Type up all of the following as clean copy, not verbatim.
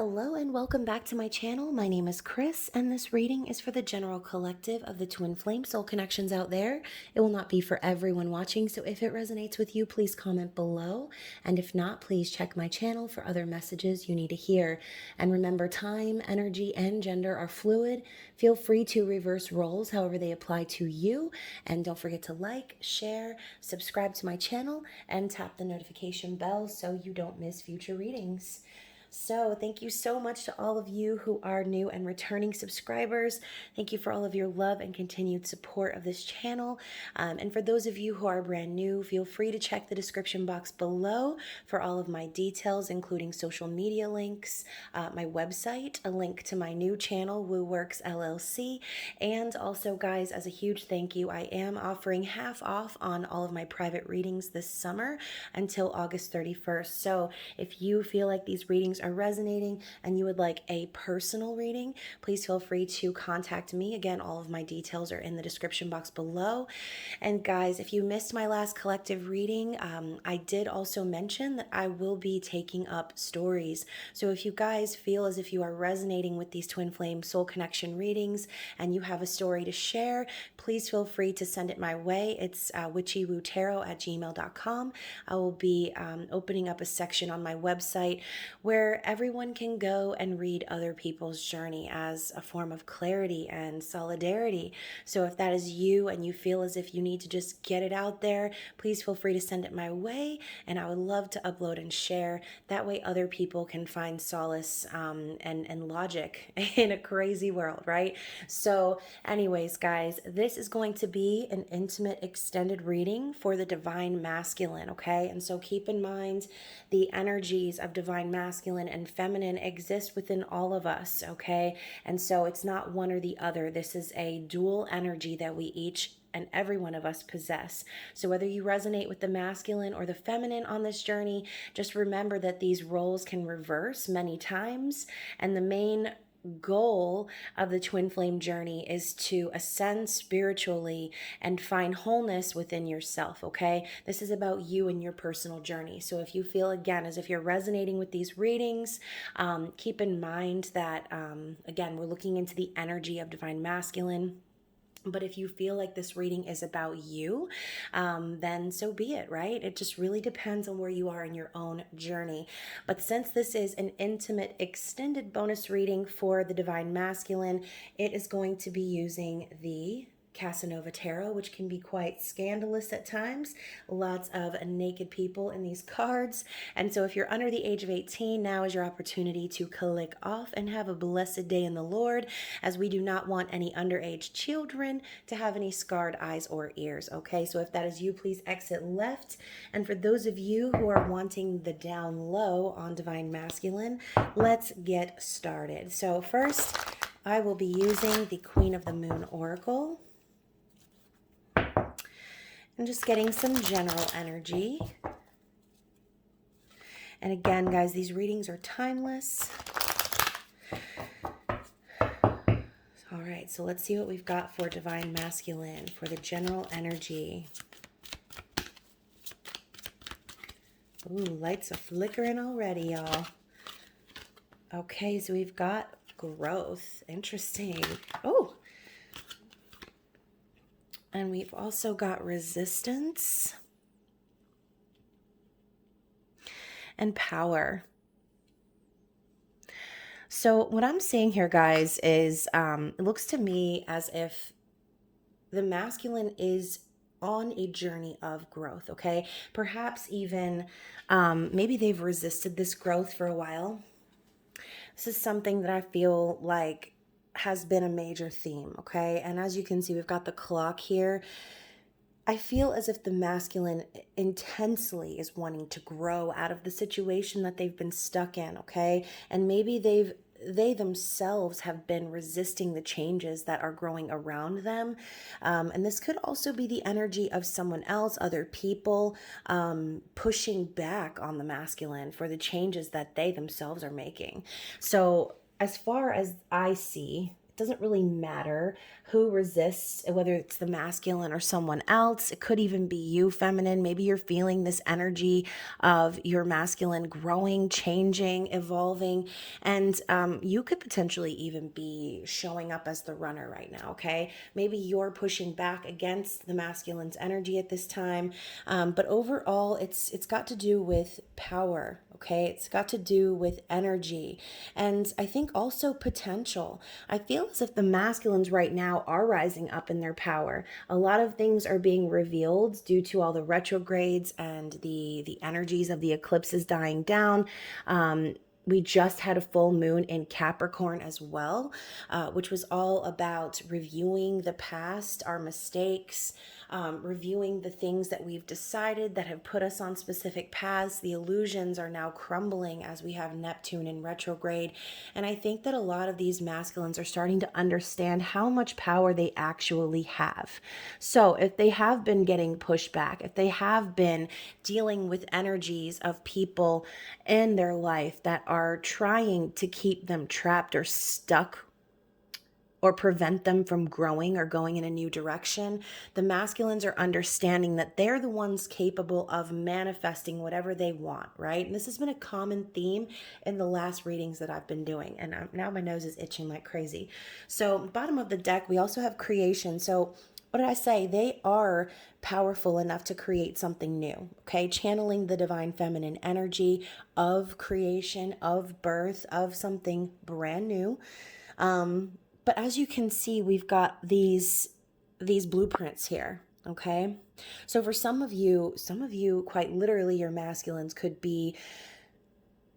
Hello and welcome back to my channel. My name is Chris and this reading is for the general collective of the twin flame soul connections out there. It will not be for everyone watching, so if it resonates with you, please comment below. And if not, please check my channel for other messages you need to hear. And remember, time, energy, and gender are fluid. Feel free to reverse roles however they apply to you. And don't forget to like, share, subscribe to my channel, and tap the notification bell so you don't miss future readings. So thank you so much to all of you who are new and returning subscribers. Thank you for all of your love and continued support of this channel. And for those of you who are brand new, feel free to check the description box below for all of my details, including social media links, my website, a link to my new channel, Woo Works LLC. And also, guys, as a huge thank you, I am offering half off on all of my private readings this summer until August 31st. So if you feel like these readings are resonating and you would like a personal reading, please feel free to contact me. Again, all of my details are in the description box below. And guys, if you missed my last collective reading, I did also mention that I will be taking up stories. So if you guys feel as if you are resonating with these twin flame soul connection readings and you have a story to share, please feel free to send it my way. It's WitchyWooTarot@gmail.com. I will be opening up a section on my website where everyone can go and read other people's journey as a form of clarity and solidarity. So if that is you and you feel as if you need to just get it out there, please feel free to send it my way, and I would love to upload and share. That way other people can find solace and logic in a crazy world, right? So anyways, guys, this is going to be an intimate extended reading for the divine masculine, okay? And so keep in mind the energies of divine masculine and feminine exist within all of us, okay? And so it's not one or the other. This is a dual energy that we each and every one of us possess. So whether you resonate with the masculine or the feminine on this journey, just remember that these roles can reverse many times, and the main goal of the twin flame journey is to ascend spiritually and find wholeness within yourself, okay? This is about you and your personal journey. So if you feel, again, as if you're resonating with these readings, keep in mind that, again, we're looking into the energy of divine masculine. But if you feel like this reading is about you, then so be it, right? It just really depends on where you are in your own journey. But since this is an intimate, extended bonus reading for the divine masculine, it is going to be using the Casanova Tarot, which can be quite scandalous at times. Lots of naked people in these cards. And so if you're under the age of 18, now is your opportunity to click off and have a blessed day in the Lord, as we do not want any underage children to have any scarred eyes or ears, okay? So if that is you, please exit left. And for those of you who are wanting the down low on divine masculine, let's get started. So first, I will be using the Queen of the Moon Oracle. I'm just getting some general energy. And again, guys, these readings are timeless. All right, so let's see what we've got for divine masculine, for the general energy. Ooh, lights are flickering already, y'all. Okay, so we've got growth. Interesting. Oh, and we've also got resistance and power. So what I'm seeing here, guys, is it looks to me as if the masculine is on a journey of growth, okay? Perhaps even maybe they've resisted this growth for a while. This is something that I feel like has been a major theme, okay? And as you can see, we've got the clock here. I feel as if the masculine intensely is wanting to grow out of the situation that they've been stuck in, okay? And maybe they themselves have been resisting the changes that are growing around them. And this could also be the energy of someone else, other people, pushing back on the masculine for the changes that they themselves are making. So as far as I see, doesn't really matter who resists, whether it's the masculine or someone else. It could even be you, feminine. Maybe you're feeling this energy of your masculine growing, changing, evolving, and you could potentially even be showing up as the runner right now, okay? Maybe you're pushing back against the masculine's energy at this time, but overall, it's got to do with power, okay? It's got to do with energy, and I think also potential. I feel as if the masculines right now are rising up in their power. A lot of things are being revealed due to all the retrogrades and the energies of the eclipses dying down. We just had a full moon in Capricorn as well, which was all about reviewing the past, our mistakes, reviewing the things that we've decided that have put us on specific paths. The illusions are now crumbling as we have Neptune in retrograde. And I think that a lot of these masculines are starting to understand how much power they actually have. So if they have been getting pushed back, if they have been dealing with energies of people in their life that are trying to keep them trapped or stuck or prevent them from growing or going in a new direction, the masculines are understanding that they're the ones capable of manifesting whatever they want, right? And this has been a common theme in the last readings that I've been doing. And now my nose is itching like crazy. So bottom of the deck, we also have creation. So what did I say? They are powerful enough to create something new, okay? Channeling the divine feminine energy of creation, of birth, of something brand new. But as you can see, we've got these blueprints here, okay? So for some of you, quite literally, your masculines could be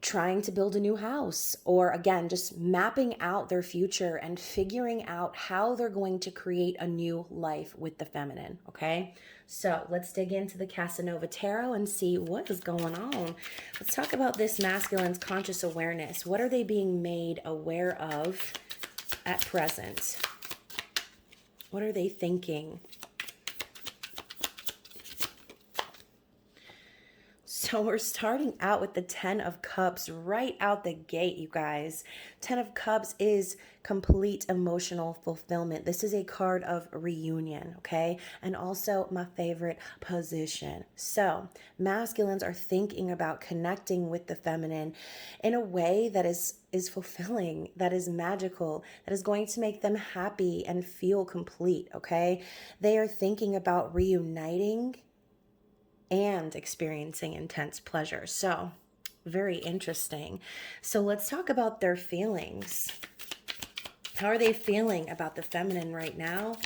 trying to build a new house, or again, just mapping out their future and figuring out how they're going to create a new life with the feminine, okay? So let's dig into the Casanova Tarot and see what is going on. Let's talk about this masculine's conscious awareness. What are they being made aware of at present? What are they thinking? So we're starting out with the 10 of Cups right out the gate, you guys. 10 of Cups is complete emotional fulfillment. This is a card of reunion, okay? And also my favorite position. So masculines are thinking about connecting with the feminine in a way that is fulfilling, that is magical, that is going to make them happy and feel complete, okay? They are thinking about reuniting and experiencing intense pleasure. So very interesting. So let's talk about their feelings. How are they feeling about the feminine right now,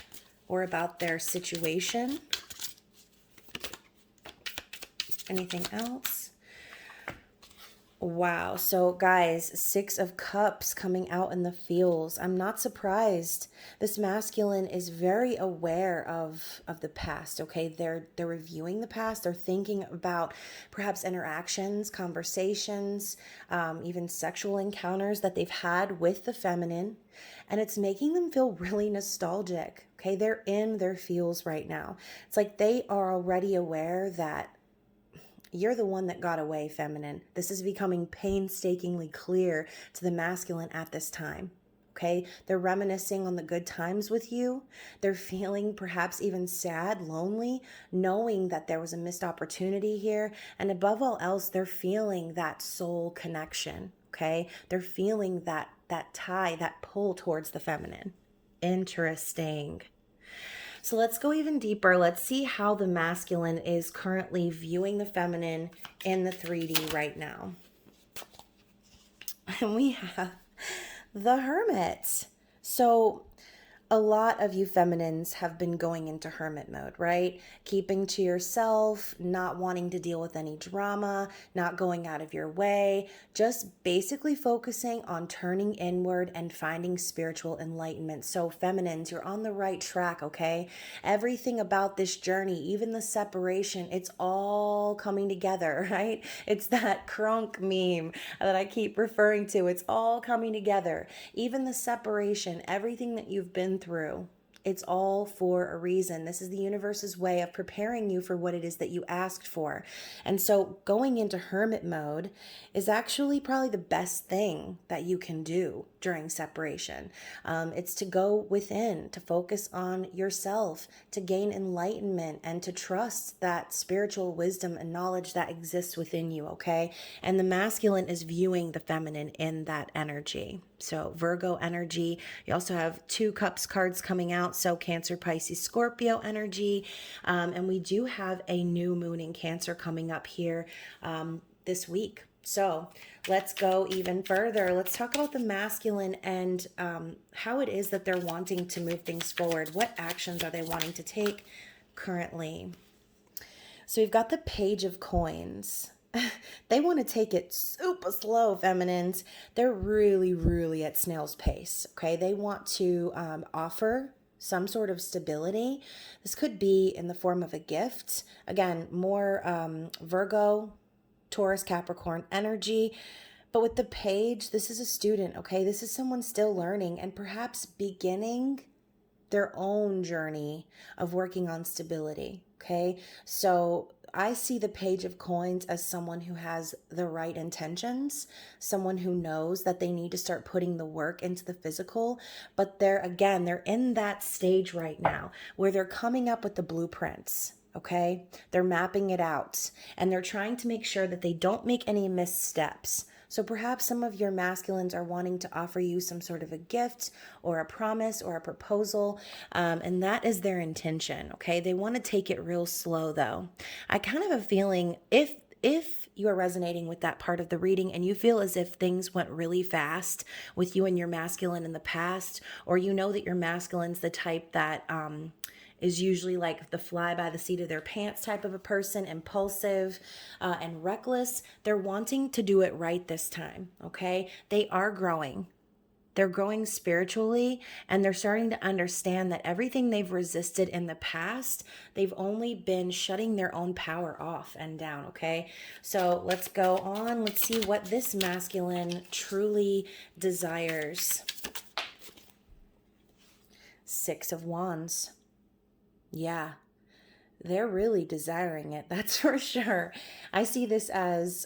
or about their situation? Anything else? Wow. So guys, 6 of Cups coming out in the feels. I'm not surprised. This masculine is very aware of the past, okay? They're reviewing the past. They're thinking about perhaps interactions, conversations, even sexual encounters that they've had with the feminine. And it's making them feel really nostalgic, okay? They're in their feels right now. It's like they are already aware that you're the one that got away, feminine. This is becoming painstakingly clear to the masculine at this time. Okay? They're reminiscing on the good times with you. They're feeling perhaps even sad, lonely, knowing that there was a missed opportunity here. And above all else, they're feeling that soul connection. Okay? They're feeling that tie, that pull towards the feminine. Interesting. So let's go even deeper. Let's see how the masculine is currently viewing the feminine in the 3D right now. And we have the Hermit. So a lot of you feminines have been going into hermit mode, right? Keeping to yourself, not wanting to deal with any drama, not going out of your way, just basically focusing on turning inward and finding spiritual enlightenment. So feminines, you're on the right track, okay? Everything about this journey, even the separation, it's all coming together, right? It's that crunk meme that I keep referring to. It's all coming together. Even the separation, everything that you've been through It's all for a reason. This is the universe's way of preparing you for what it is that you asked for. And so going into hermit mode is actually probably the best thing that you can do during separation. It's to go within, to focus on yourself, to gain enlightenment, and to trust that spiritual wisdom and knowledge that exists within you, okay? And the masculine is viewing the feminine in that energy. So Virgo energy. You also have 2 cups cards coming out. So Cancer, Pisces, Scorpio energy. And we do have a new moon in Cancer coming up here this week. So let's go even further. Let's talk about the masculine and how it is that they're wanting to move things forward. What actions are they wanting to take currently? So we've got the Page of Coins. They want to take it super slow, feminines. They're really, really at snail's pace, okay? They want to offer some sort of stability. This could be in the form of a gift. Again, more Virgo, Taurus, Capricorn energy. But with the Page, this is a student, okay? This is someone still learning and perhaps beginning their own journey of working on stability, okay? So I see the Page of Coins as someone who has the right intentions, someone who knows that they need to start putting the work into the physical, but they're in that stage right now where they're coming up with the blueprints. Okay, they're mapping it out and they're trying to make sure that they don't make any missteps. So perhaps some of your masculines are wanting to offer you some sort of a gift or a promise or a proposal, and that is their intention, okay? They want to take it real slow, though. I kind of have a feeling if you are resonating with that part of the reading and you feel as if things went really fast with you and your masculine in the past, or you know that your masculine's the type that is usually like the fly by the seat of their pants type of a person, impulsive and reckless. They're wanting to do it right this time, okay? They are growing. They're growing spiritually and they're starting to understand that everything they've resisted in the past, they've only been shutting their own power off and down, okay? So let's go on. Let's see what this masculine truly desires. 6 of Wands. Yeah, they're really desiring it. That's for sure. I see this as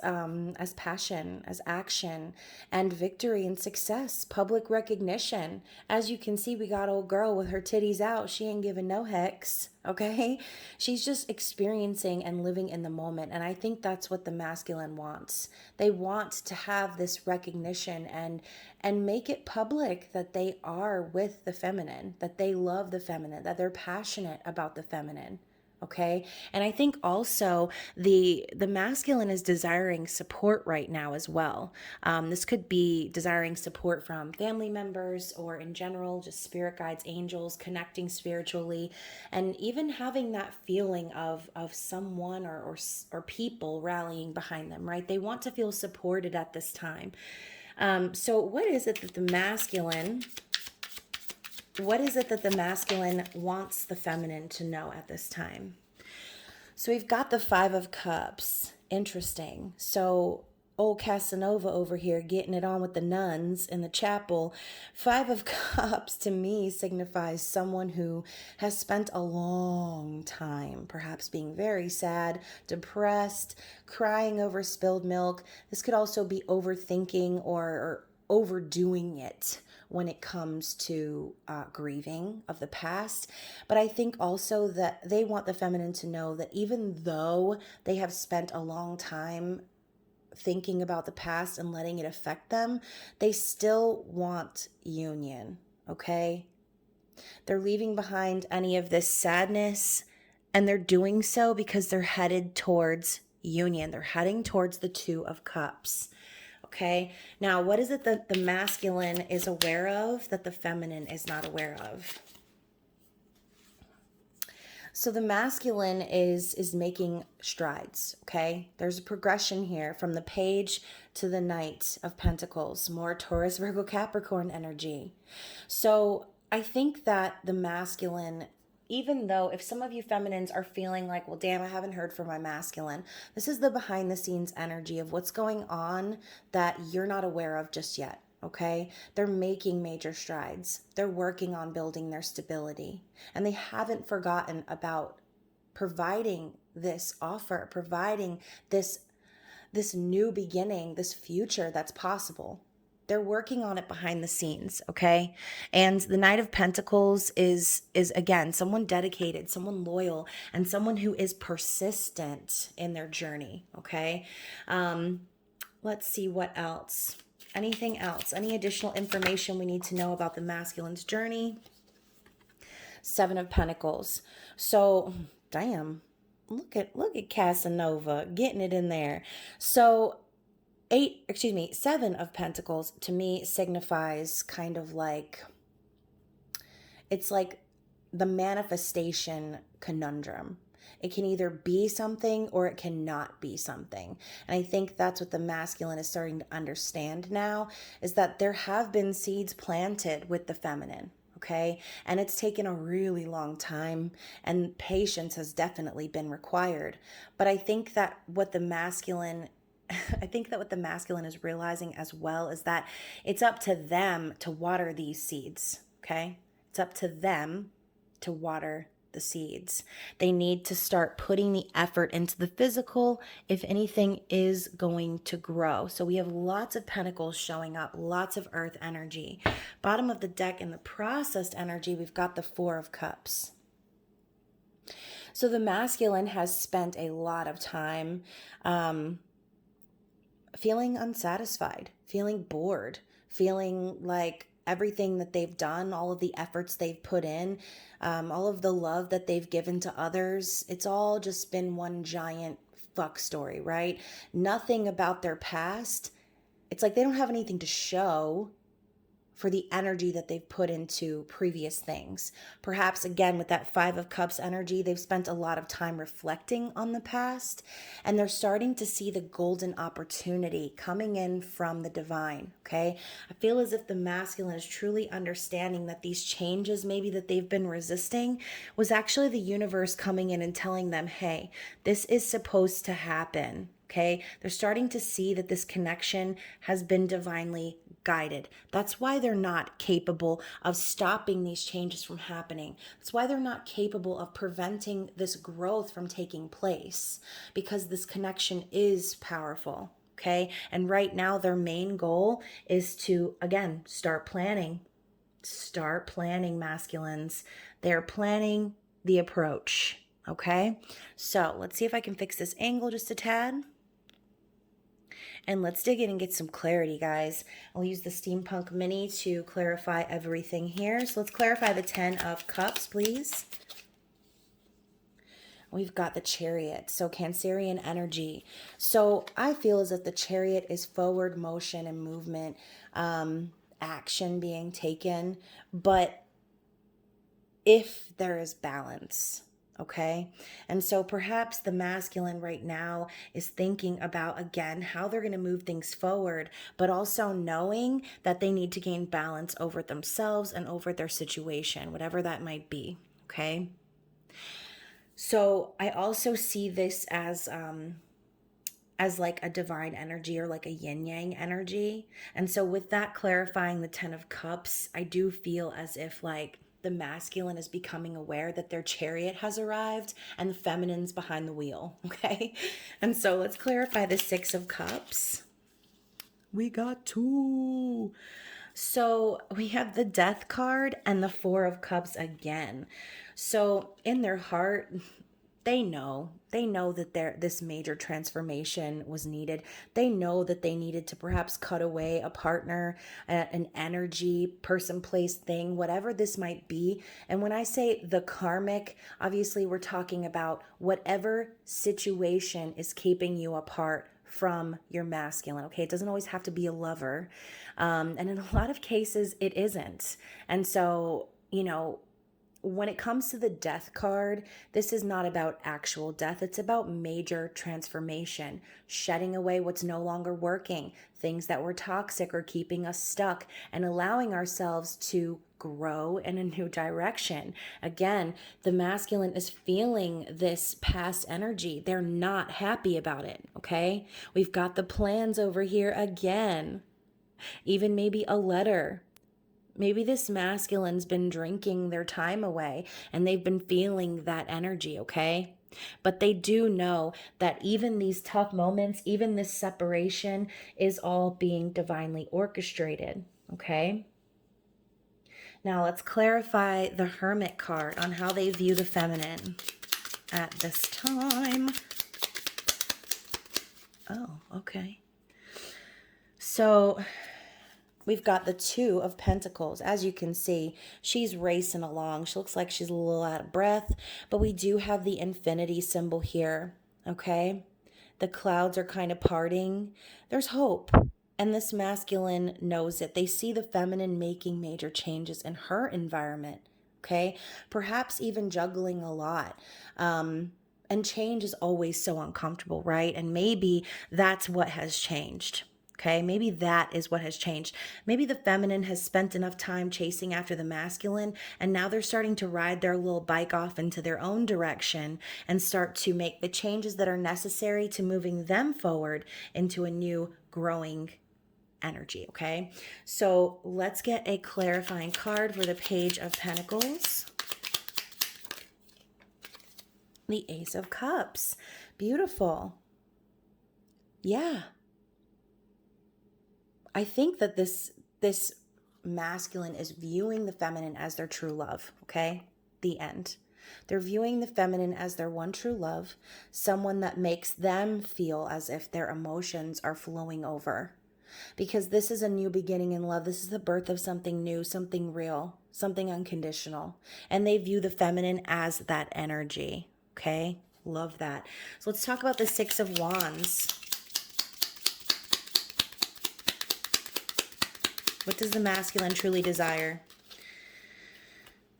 passion, as action, and victory and success, public recognition. As you can see, we got old girl with her titties out. She ain't giving no hex. Okay, she's just experiencing and living in the moment, and I think that's what the masculine wants. They want to have this recognition and make it public that they are with the feminine, that they love the feminine, that they're passionate about the feminine. Okay. And I think also the masculine is desiring support right now as well. This could be desiring support from family members or in general, just spirit guides, angels, connecting spiritually, and even having that feeling of someone or people rallying behind them, right? They want to feel supported at this time. So what is it that the masculine wants the feminine to know at this time? So we've got the 5 of Cups. Interesting. So old Casanova over here getting it on with the nuns in the chapel. 5 of Cups to me signifies someone who has spent a long time perhaps being very sad, depressed, crying over spilled milk. This could also be overthinking or overdoing it when it comes to grieving of the past. But I think also that they want the feminine to know that even though they have spent a long time thinking about the past and letting it affect them, they still want union, okay? They're leaving behind any of this sadness, and they're doing so because they're headed towards union. They're heading towards the 2 of Cups. Okay, now what is it that the masculine is aware of that the feminine is not aware of? So the masculine is making strides, okay? There's a progression here from the Page to the Knight of Pentacles, more Taurus, Virgo, Capricorn energy. So I think that the masculine, even though if some of you feminines are feeling like, well, damn, I haven't heard from my masculine, this is the behind the scenes energy of what's going on that you're not aware of just yet. okay? They're making major strides. They're working on building their stability. And they haven't forgotten about providing this offer, providing this new beginning, this future that's possible. They're working on it behind the scenes, okay? And the Knight of Pentacles is again someone dedicated, someone loyal, and someone who is persistent in their journey, okay? Let's see what else. Anything else? Any additional information we need to know about the masculine's journey? Seven of Pentacles. So, damn. Look at Casanova getting it in there. So, Seven of Pentacles to me signifies kind of like, it's like the manifestation conundrum. It can either be something or it cannot be something. And I think that's what the masculine is starting to understand now, is that there have been seeds planted with the feminine, okay? And it's taken a really long time, and patience has definitely been required. But I think that what the masculine is realizing as well is that it's up to them to water these seeds, okay? It's up to them to water the seeds. They need to start putting the effort into the physical if anything is going to grow. So we have lots of pentacles showing up, lots of earth energy. Bottom of the deck in the processed energy, we've got the Four of Cups. So the masculine has spent a lot of time feeling unsatisfied, feeling bored, feeling like everything that they've done, all of the efforts they've put in, all of the love that they've given to others, it's all just been one giant fuck story, right? Nothing about their past. It's like they don't have anything to show for the energy that they've put into previous things. Perhaps, again, with that Five of Cups energy, they've spent a lot of time reflecting on the past, and they're starting to see the golden opportunity coming in from the divine, okay? I feel as if the masculine is truly understanding that these changes maybe that they've been resisting was actually the universe coming in and telling them, hey, this is supposed to happen. Okay, they're starting to see that this connection has been divinely guided. That's why they're not capable of stopping these changes from happening. That's why they're not capable of preventing this growth from taking place, because this connection is powerful. Okay, and right now their main goal is to, again, start planning. Start planning, masculines. They're planning the approach. Okay, so let's see if I can fix this angle just a tad. And let's dig in and get some clarity, guys. I'll use the Steampunk Mini to clarify everything here. So let's clarify the 10 of Cups, please. We've got the Chariot, so Cancerian energy. So I feel as if the Chariot is forward motion and movement, action being taken, but if there is balance. Okay. And so perhaps the masculine right now is thinking about, again, how they're going to move things forward, but also knowing that they need to gain balance over themselves and over their situation, whatever that might be. Okay. So I also see this as like a divine energy or like a yin yang energy. And so with that clarifying the 10 of Cups, I do feel as if like the masculine is becoming aware that their chariot has arrived and the feminine's behind the wheel, okay? And so let's clarify the 6 of Cups. We got 2. So we have the Death card and the 4 of Cups again. So in their heart, they know that this major transformation was needed. They know that they needed to perhaps cut away a partner, an energy, person, place, thing, whatever this might be. And when I say the karmic, obviously we're talking about whatever situation is keeping you apart from your masculine. Okay, it doesn't always have to be a lover. And in a lot of cases, it isn't. And so, when it comes to the Death card, this is not about actual death. It's about major transformation, shedding away what's no longer working, things that were toxic or keeping us stuck, and allowing ourselves to grow in a new direction. Again, the masculine is feeling this past energy. They're not happy about it, okay? We've got the plans over here again. even maybe a letter. Maybe this masculine's been drinking their time away and they've been feeling that energy, okay? But they do know that even these tough moments, even this separation is all being divinely orchestrated, okay? Now let's clarify the Hermit card on how they view the feminine at this time. Oh, okay. So we've got the Two of Pentacles. As you can see, she's racing along. She looks like she's a little out of breath, but we do have the infinity symbol here, okay? The clouds are kind of parting. There's hope. And this masculine knows it. They see the feminine making major changes in her environment, okay? Perhaps even juggling a lot. And change is always so uncomfortable, right? And maybe that's what has changed. Okay, maybe that is what has changed. Maybe the feminine has spent enough time chasing after the masculine, and now they're starting to ride their little bike off into their own direction and start to make the changes that are necessary to moving them forward into a new growing energy, okay? So let's get a clarifying card for the Page of Pentacles. The Ace of Cups. Beautiful. Yeah. I think that this masculine is viewing the feminine as their true love, okay? The end. They're viewing the feminine as their one true love, someone that makes them feel as if their emotions are flowing over. Because this is a new beginning in love. This is the birth of something new, something real, something unconditional. And they view the feminine as that energy, okay? Love that. So let's talk about the Six of Wands. What does the masculine truly desire?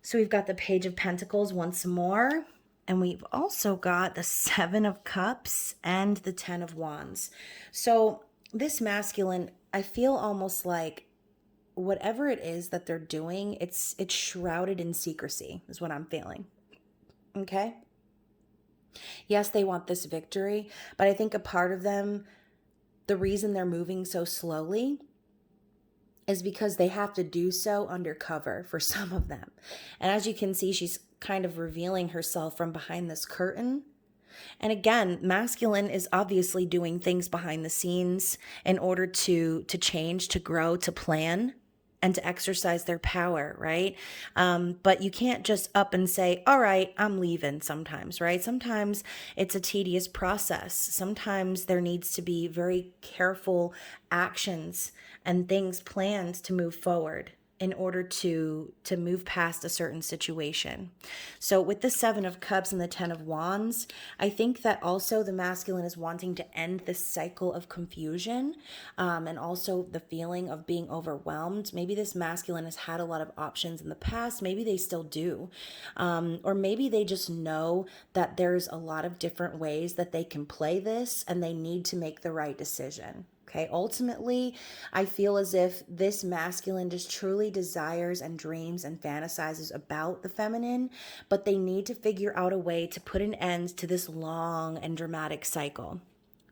So we've got the Page of Pentacles once more. And we've also got the Seven of Cups and the Ten of Wands. So this masculine, I feel almost like whatever it is that they're doing, it's shrouded in secrecy, is what I'm feeling. Okay? Yes, they want this victory, but I think a part of them, the reason they're moving so slowly is because they have to do so undercover for some of them. And as you can see, she's kind of revealing herself from behind this curtain. And again, masculine is obviously doing things behind the scenes in order to change, to grow, to plan, and to exercise their power, right? But you can't just up and say, all right, I'm leaving sometimes, right? Sometimes it's a tedious process. Sometimes there needs to be very careful actions and things planned to move forward in order to move past a certain situation. So with the Seven of Cups and the Ten of Wands, I think that also the masculine is wanting to end this cycle of confusion, and also the feeling of being overwhelmed. Maybe this masculine has had a lot of options in the past. Maybe they still do. Or maybe they just know that there's a lot of different ways that they can play this and they need to make the right decision. Okay, ultimately, I feel as if this masculine just truly desires and dreams and fantasizes about the feminine, but they need to figure out a way to put an end to this long and dramatic cycle.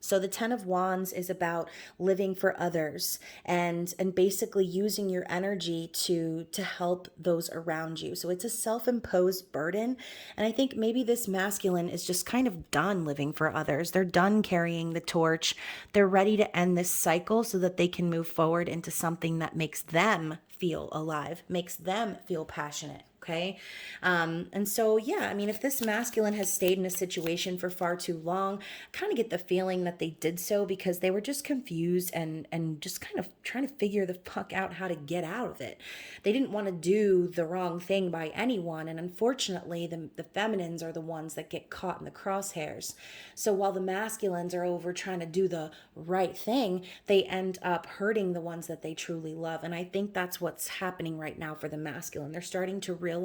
So the Ten of Wands is about living for others and basically using your energy to help those around you. So it's a self-imposed burden. And I think maybe this masculine is just kind of done living for others. They're done carrying the torch. They're ready to end this cycle so that they can move forward into something that makes them feel alive, makes them feel passionate. Okay. And so, yeah, I mean, if this masculine has stayed in a situation for far too long, I kind of get the feeling that they did so because they were just confused and just kind of trying to figure the fuck out how to get out of it. They didn't want to do the wrong thing by anyone. And unfortunately, the feminines are the ones that get caught in the crosshairs. So while the masculines are over trying to do the right thing, they end up hurting the ones that they truly love. And I think that's what's happening right now for the masculine. They're starting to realize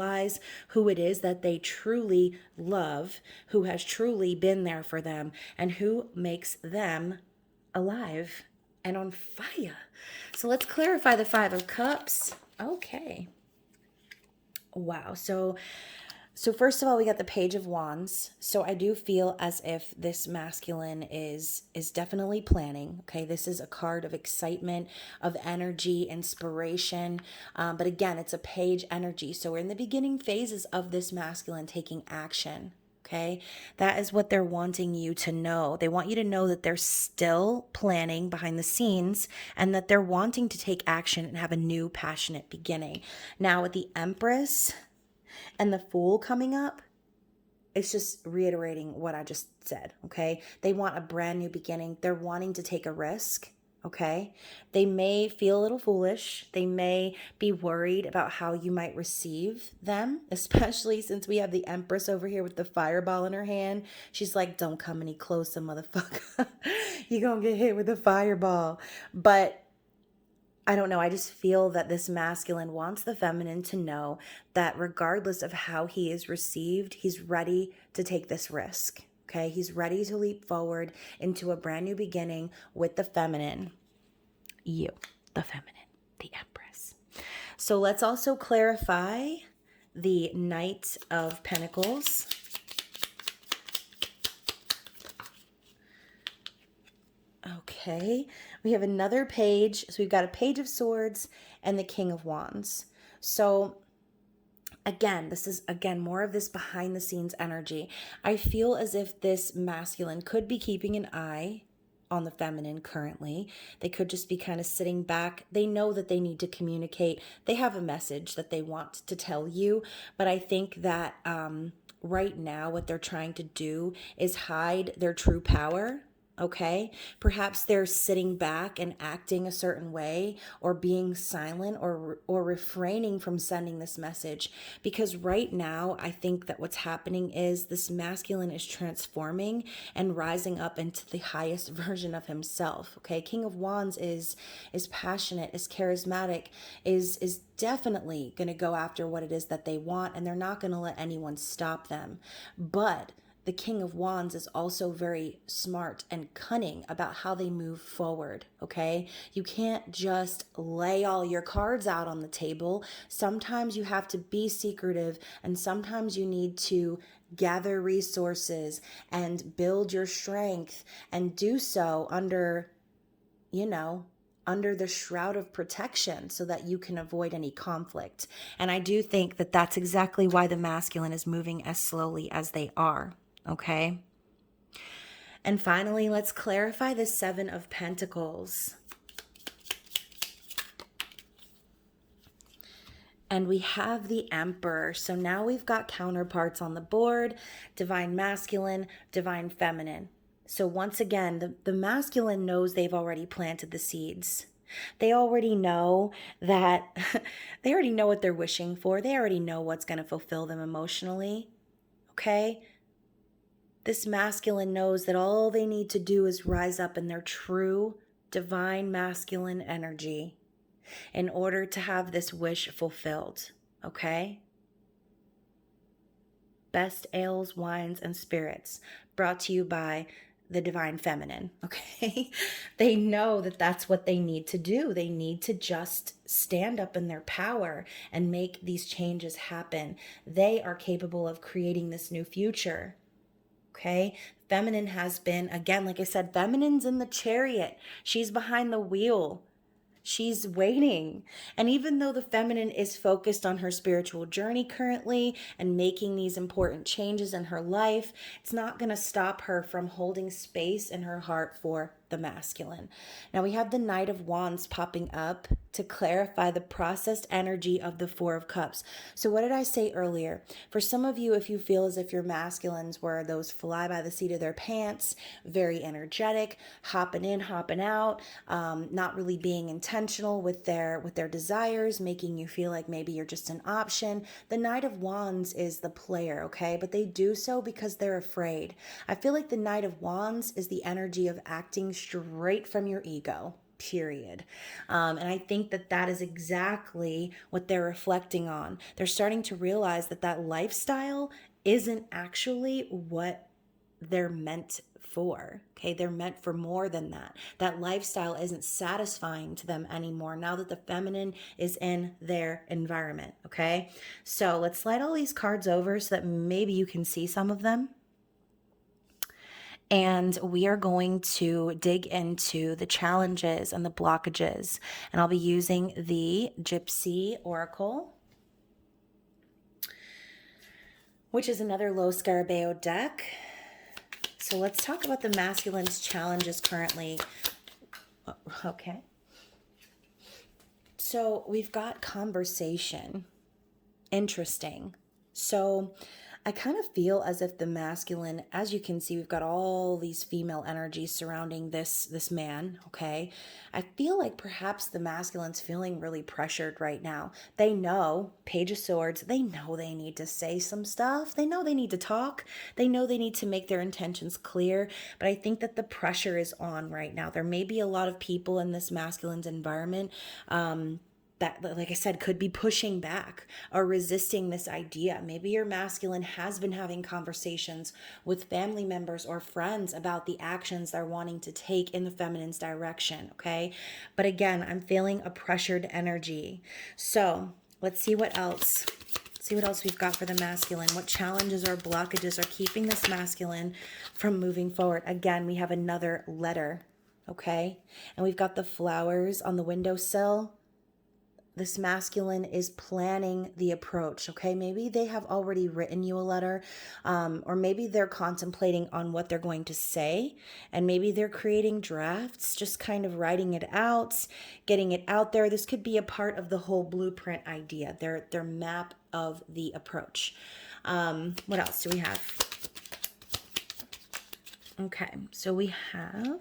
who it is that they truly love, who has truly been there for them, and who makes them alive and on fire. So let's clarify the Five of Cups. Okay. Wow. So So first of all, we got the Page of Wands. So I do feel as if this masculine is definitely planning. Okay, this is a card of excitement, of energy, inspiration. But again, it's a page energy. So we're in the beginning phases of this masculine taking action. Okay, that is what they're wanting you to know. They want you to know that they're still planning behind the scenes and that they're wanting to take action and have a new passionate beginning. Now, with the Empress and the Fool coming up, it's just reiterating what I just said, okay? They want a brand new beginning. They're wanting to take a risk, okay? They may feel a little foolish. They may be worried about how you might receive them, especially since we have the Empress over here with the fireball in her hand. She's like, don't come any closer, motherfucker. You're gonna get hit with a fireball. But I don't know. I just feel that this masculine wants the feminine to know that regardless of how he is received, he's ready to take this risk. Okay. He's ready to leap forward into a brand new beginning with the feminine. You, the feminine, the Empress. So let's also clarify the Knight of Pentacles. Okay, we have another page. So we've got a Page of Swords and the King of Wands. So again, this is more of this behind the scenes energy. I feel as if this masculine could be keeping an eye on the feminine currently. They could just be kind of sitting back. They know that they need to communicate. They have a message that they want to tell you, but I think that right now what they're trying to do is hide their true power. Okay, perhaps they're sitting back and acting a certain way or being silent or refraining from sending this message, because right now I think that what's happening is this masculine is transforming and rising up into the highest version of himself. Okay, King of Wands is passionate, is charismatic, is definitely going to go after what it is that they want, and they're not going to let anyone stop them. But the King of Wands is also very smart and cunning about how they move forward, okay? You can't just lay all your cards out on the table. Sometimes you have to be secretive, and sometimes you need to gather resources and build your strength and do so under, under the shroud of protection so that you can avoid any conflict. And I do think that that's exactly why the masculine is moving as slowly as they are. Okay. And finally, let's clarify the Seven of Pentacles. And we have the Emperor. So now we've got counterparts on the board: divine masculine, divine feminine. So once again, the masculine knows they've already planted the seeds. They already know that they already know what they're wishing for. They already know what's going to fulfill them emotionally. Okay. This masculine knows that all they need to do is rise up in their true divine masculine energy in order to have this wish fulfilled, okay? Best ales, wines, and spirits brought to you by the divine feminine, okay? They know that that's what they need to do. They need to just stand up in their power and make these changes happen. They are capable of creating this new future. Okay, feminine has been, again, like I said, feminine's in the chariot. She's behind the wheel. She's waiting. And even though the feminine is focused on her spiritual journey currently and making these important changes in her life, it's not going to stop her from holding space in her heart for the masculine. Now we have the Knight of Wands popping up to clarify the processed energy of the Four of Cups. So what did I say earlier? For some of you, if you feel as if your masculines were those fly by the seat of their pants, very energetic, hopping in, hopping out, not really being intentional with their desires, making you feel like maybe you're just an option, the Knight of Wands is the player, okay? But they do so because they're afraid. I feel like the Knight of Wands is the energy of acting straight from your ego. Period. And I think that is exactly what they're reflecting on. They're starting to realize that lifestyle isn't actually what they're meant for. Okay, they're meant for more than that. That lifestyle isn't satisfying to them anymore now that the feminine is in their environment. Okay, so let's slide all these cards over so that maybe you can see some of them. And we are going to dig into the challenges and the blockages. And I'll be using the Gypsy Oracle, which is another Lo Scarabeo deck. So let's talk about the masculine's challenges currently. Okay. So we've got conversation. Interesting. So I kind of feel as if the masculine, as you can see, we've got all these female energies surrounding this man, okay? I feel like perhaps the masculine's feeling really pressured right now. They know, Page of Swords, they know they need to say some stuff. They know they need to talk. They know they need to make their intentions clear. But I think that the pressure is on right now. There may be a lot of people in this masculine's environment that, like I said, could be pushing back or resisting this idea. Maybe your masculine has been having conversations with family members or friends about the actions they're wanting to take in the feminine's direction, okay? But again, I'm feeling a pressured energy. So let's see what else. See what else we've got for the masculine. What challenges or blockages are keeping this masculine from moving forward? Again, we have another letter, okay? And we've got the flowers on the windowsill. This masculine is planning the approach, okay? Maybe they have already written you a letter, or maybe they're contemplating on what they're going to say, and maybe they're creating drafts, just kind of writing it out, getting it out there. This could be a part of the whole blueprint idea, their map of the approach. What else do we have? Okay, so we have,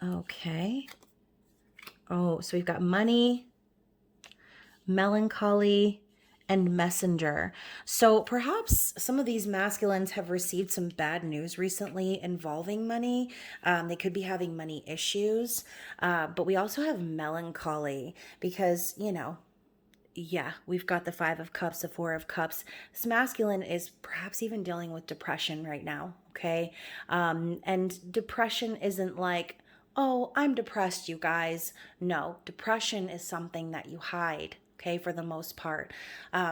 okay. Oh, so we've got money, melancholy, and messenger. So perhaps some of these masculines have received some bad news recently involving money. They could be having money issues, but we also have melancholy because, yeah, we've got the Five of Cups, the Four of Cups. This masculine is perhaps even dealing with depression right now, okay? And depression isn't like, oh, I'm depressed, you guys. No, depression is something that you hide, okay, for the most part.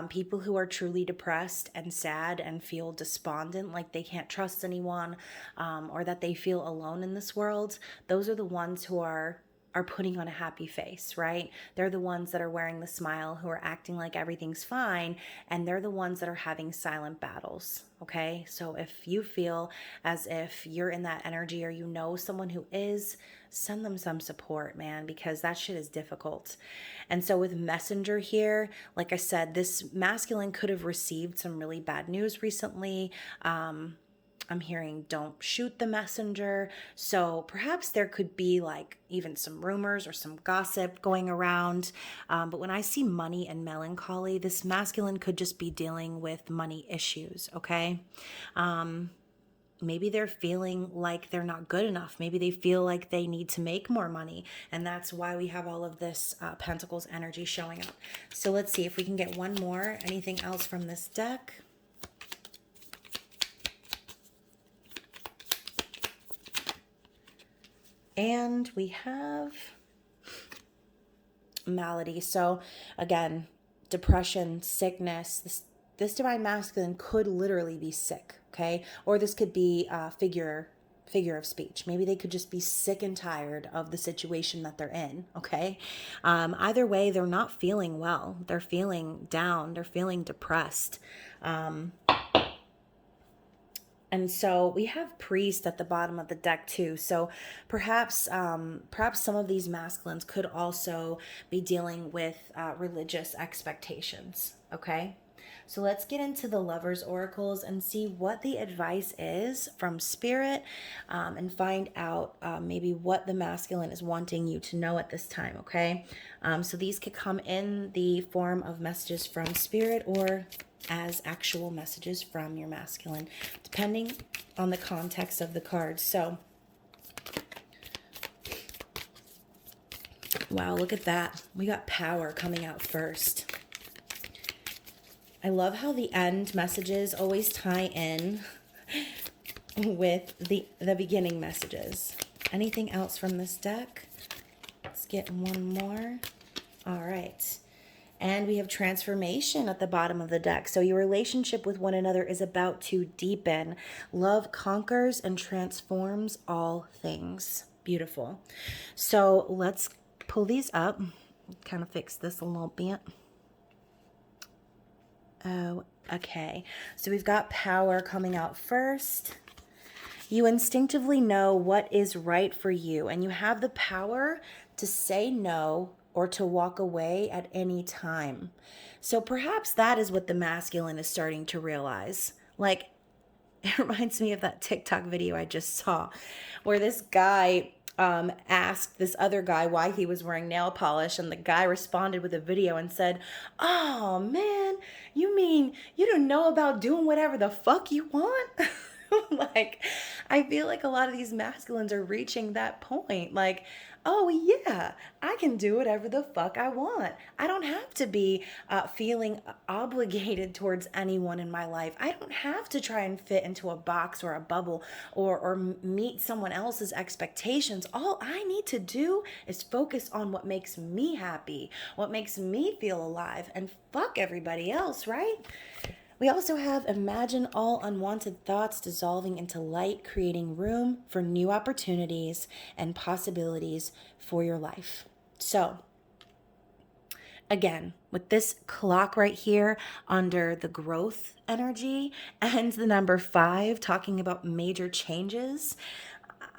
People who are truly depressed and sad and feel despondent, like they can't trust anyone, or that they feel alone in this world, those are the ones who are putting on a happy face, right? They're the ones that are wearing the smile, who are acting like everything's fine, and they're the ones that are having silent battles, okay? So if you feel as if you're in that energy or you know someone who is, send them some support, man, because that shit is difficult. And so with messenger here, like I said, this masculine could have received some really bad news recently. I'm hearing don't shoot the messenger. So perhaps there could be like even some rumors or some gossip going around. But when I see money and melancholy, this masculine could just be dealing with money issues, okay? Maybe they're feeling like they're not good enough. Maybe they feel like they need to make more money. And that's why we have all of this Pentacles energy showing up. So let's see if we can get one more. Anything else from this deck? And we have malady. So again, depression, sickness. This divine masculine could literally be sick, okay? Or this could be a figure of speech. Maybe they could just be sick and tired of the situation that they're in, okay? Either way, they're not feeling well. They're feeling down. They're feeling depressed. And so we have priest at the bottom of the deck too. So perhaps some of these masculines could also be dealing with religious expectations. Okay. So let's get into the lovers oracles and see what the advice is from spirit, and find out maybe what the masculine is wanting you to know at this time. Okay. So these could come in the form of messages from spirit or as actual messages from your masculine, depending on the context of the cards. So, wow, look at that. We got power coming out first. I love how the end messages always tie in with the beginning messages. Anything else from this deck? Let's get one more. All right. And we have transformation at the bottom of the deck. So your relationship with one another is about to deepen. Love conquers and transforms all things. Beautiful. So let's pull these up. Kind of fix this a little bit. Oh, okay. So we've got power coming out first. You instinctively know what is right for you, and you have the power to say no or to walk away at any time. So perhaps that is what the masculine is starting to realize. Like, it reminds me of that TikTok video I just saw where this guy asked this other guy why he was wearing nail polish, and the guy responded with a video and said, "Oh man, you mean you don't know about doing whatever the fuck you want?" Like, I feel like a lot of these masculines are reaching that point. Like, oh yeah, I can do whatever the fuck I want. I don't have to be feeling obligated towards anyone in my life. I don't have to try and fit into a box or a bubble or meet someone else's expectations. All I need to do is focus on what makes me happy, what makes me feel alive, and fuck everybody else, right? We also have imagine all unwanted thoughts dissolving into light, creating room for new opportunities and possibilities for your life. So, again, with this clock right here under the growth energy and the number 5 talking about major changes,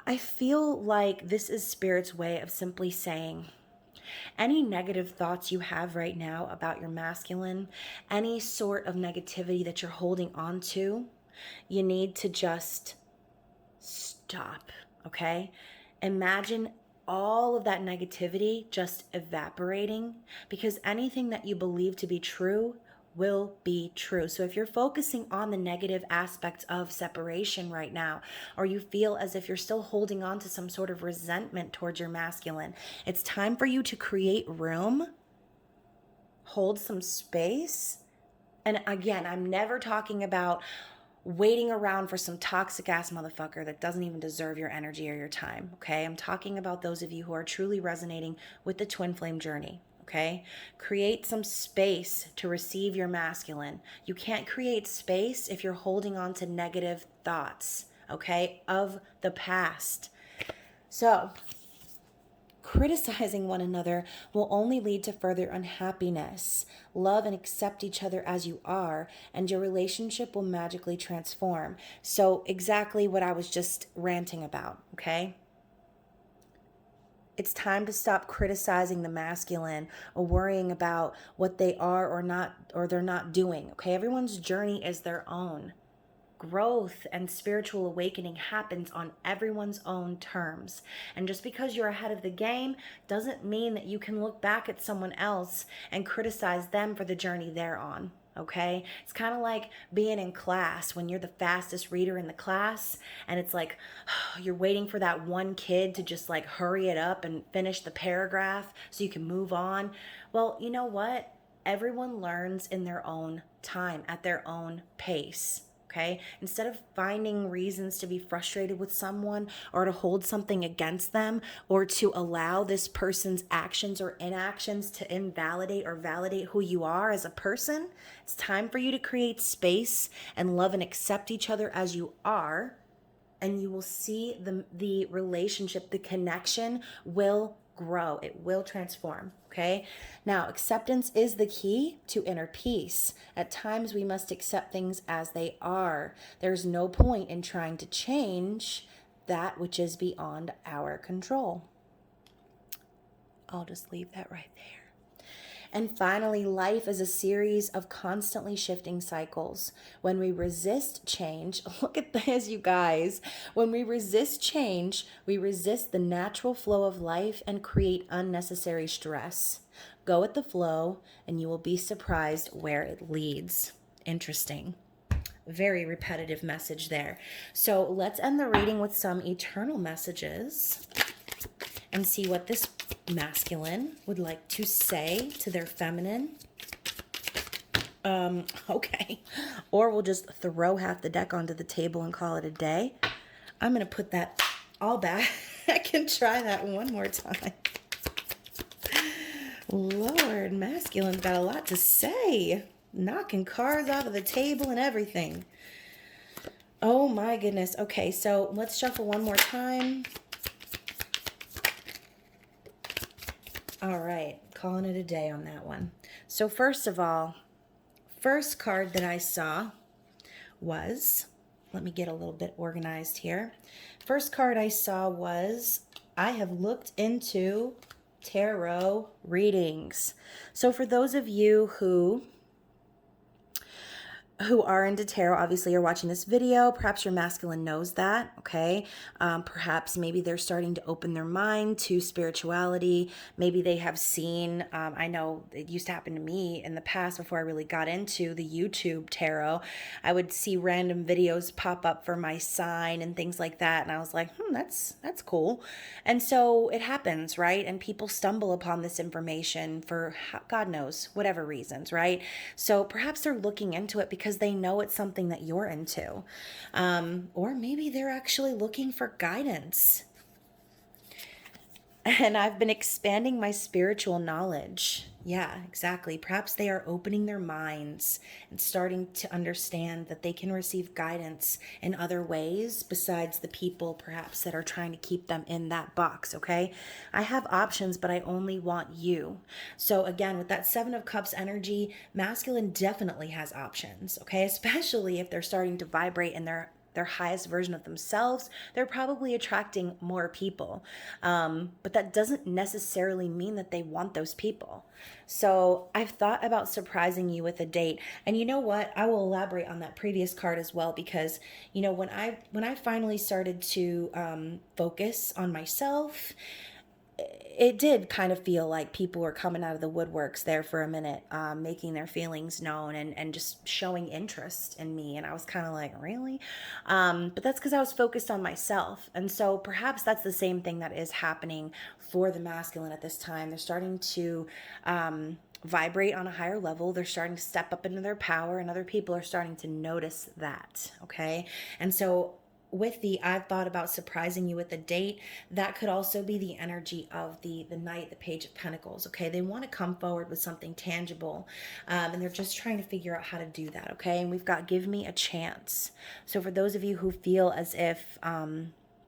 I feel like this is Spirit's way of simply saying, any negative thoughts you have right now about your masculine, any sort of negativity that you're holding on to, you need to just stop, okay? Imagine all of that negativity just evaporating, because anything that you believe to be true will be true. So if you're focusing on the negative aspects of separation right now, or you feel as if you're still holding on to some sort of resentment towards your masculine, it's time for you to create room, hold some space. And again, I'm never talking about waiting around for some toxic ass motherfucker that doesn't even deserve your energy or your time, okay? I'm talking about those of you who are truly resonating with the twin flame journey. Okay, create some space to receive your masculine. You can't create space if you're holding on to negative thoughts, okay, of the past. So, criticizing one another will only lead to further unhappiness. Love and accept each other as you are, and your relationship will magically transform. So, exactly what I was just ranting about, okay? It's time to stop criticizing the masculine or worrying about what they are or not, or they're not doing. Okay, everyone's journey is their own. Growth and spiritual awakening happens on everyone's own terms. And just because you're ahead of the game doesn't mean that you can look back at someone else and criticize them for the journey they're on. Okay, it's kind of like being in class when you're the fastest reader in the class, and it's like you're waiting for that one kid to just like hurry it up and finish the paragraph so you can move on. Well, you know what? Everyone learns in their own time, at their own pace. Okay, instead of finding reasons to be frustrated with someone or to hold something against them or to allow this person's actions or inactions to invalidate or validate who you are as a person, it's time for you to create space and love and accept each other as you are, and you will see the relationship, the connection will grow. It will transform. Okay. Now, acceptance is the key to inner peace. At times, we must accept things as they are. There's no point in trying to change that which is beyond our control. I'll just leave that right there. And finally, life is a series of constantly shifting cycles. When we resist change, look at this, you guys. When we resist change, we resist the natural flow of life and create unnecessary stress. Go with the flow, and you will be surprised where it leads. Interesting. Very repetitive message there. So let's end the reading with some eternal messages and see what this masculine would like to say to their feminine. Okay. Or we'll just throw half the deck onto the table and call it a day. I'm going to put that all back. I can try that one more time. Lord, masculine's got a lot to say. Knocking cards out of the table and everything. Oh my goodness. Okay, so let's shuffle one more time. All right, calling it a day on that one. So first of all, first card that I saw was, let me get a little bit organized here. First card I saw was, I have looked into tarot readings. So for those of you who are into tarot, obviously you're watching this video. Perhaps your masculine knows that, okay? Perhaps maybe they're starting to open their mind to spirituality. Maybe they have seen, I know it used to happen to me in the past before I really got into the YouTube tarot. I would see random videos pop up for my sign and things like that. And I was like, that's cool. And so it happens, right? And people stumble upon this information for God knows, whatever reasons, right? So perhaps they're looking into it because they know it's something that you're into. Or maybe they're actually looking for guidance. And I've been expanding my spiritual knowledge. Yeah, exactly. Perhaps they are opening their minds and starting to understand that they can receive guidance in other ways besides the people perhaps that are trying to keep them in that box, okay? I have options, but I only want you. So again, with that Seven of Cups energy, masculine definitely has options, okay? Especially if they're starting to vibrate in their highest version of themselves, they're probably attracting more people. But that doesn't necessarily mean that they want those people. So I've thought about surprising you with a date. And you know what? I will elaborate on that previous card as well, because, you know, when I finally started to focus on myself, it did kind of feel like people were coming out of the woodworks there for a minute, making their feelings known and just showing interest in me. And I was kind of like, really? But that's because I was focused on myself. And so perhaps that's the same thing that is happening for the masculine at this time. They're starting to vibrate on a higher level. They're starting to step up into their power, and other people are starting to notice that. Okay. And so with the I've thought about surprising you with a date, that could also be the energy of the Knight, the Page of Pentacles. Okay, they want to come forward with something tangible, and they're just trying to figure out how to do that. Okay, and we've got give me a chance. So for those of you who feel as if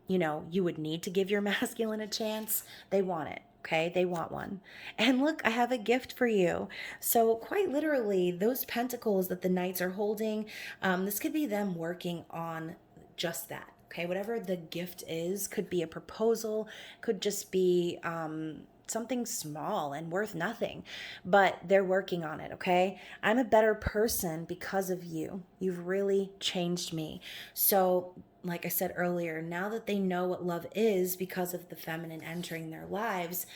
you know, you would need to give your masculine a chance, they want it. Okay, they want one. And look, I have a gift for you. So quite literally, those pentacles that the knights are holding, this could be them working on just that. Okay, whatever the gift is, could be a proposal, could just be something small and worth nothing, but they're working on it. Okay, I'm a better person because of you. You've really changed me. So like I said earlier, now that they know what love is because of the feminine entering their lives,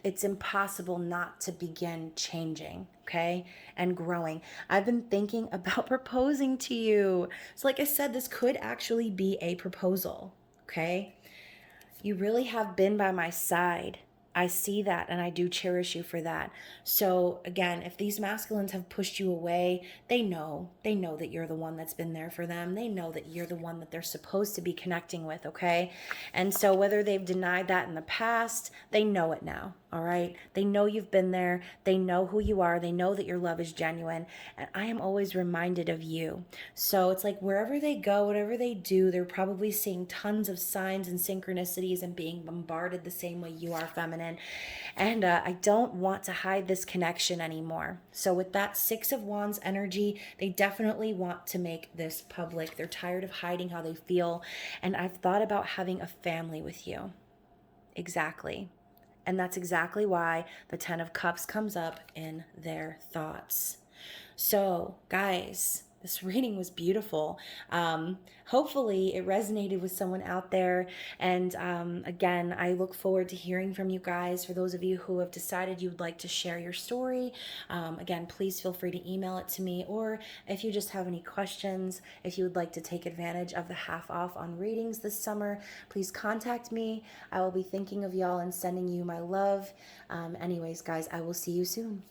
it's impossible not to begin changing, okay, and growing. I've been thinking about proposing to you. So like I said, this could actually be a proposal, okay? You really have been by my side. I see that, and I do cherish you for that. So again, if these masculines have pushed you away, they know that you're the one that's been there for them. They know that you're the one that they're supposed to be connecting with, okay? And so whether they've denied that in the past, they know it now, all right? They know you've been there. They know who you are. They know that your love is genuine. And I am always reminded of you. So it's like wherever they go, whatever they do, they're probably seeing tons of signs and synchronicities and being bombarded the same way you are, feminine. And I don't want to hide this connection anymore. So with that Six of Wands energy, they definitely want to make this public. They're tired of hiding how they feel. And I've thought about having a family with you. Exactly. And that's exactly why the Ten of Cups comes up in their thoughts. So, guys, this reading was beautiful. Hopefully it resonated with someone out there. And again, I look forward to hearing from you guys. For those of you who have decided you would like to share your story, again, please feel free to email it to me. Or if you just have any questions, if you would like to take advantage of the half off on readings this summer, please contact me. I will be thinking of y'all and sending you my love. Anyways, guys, I will see you soon.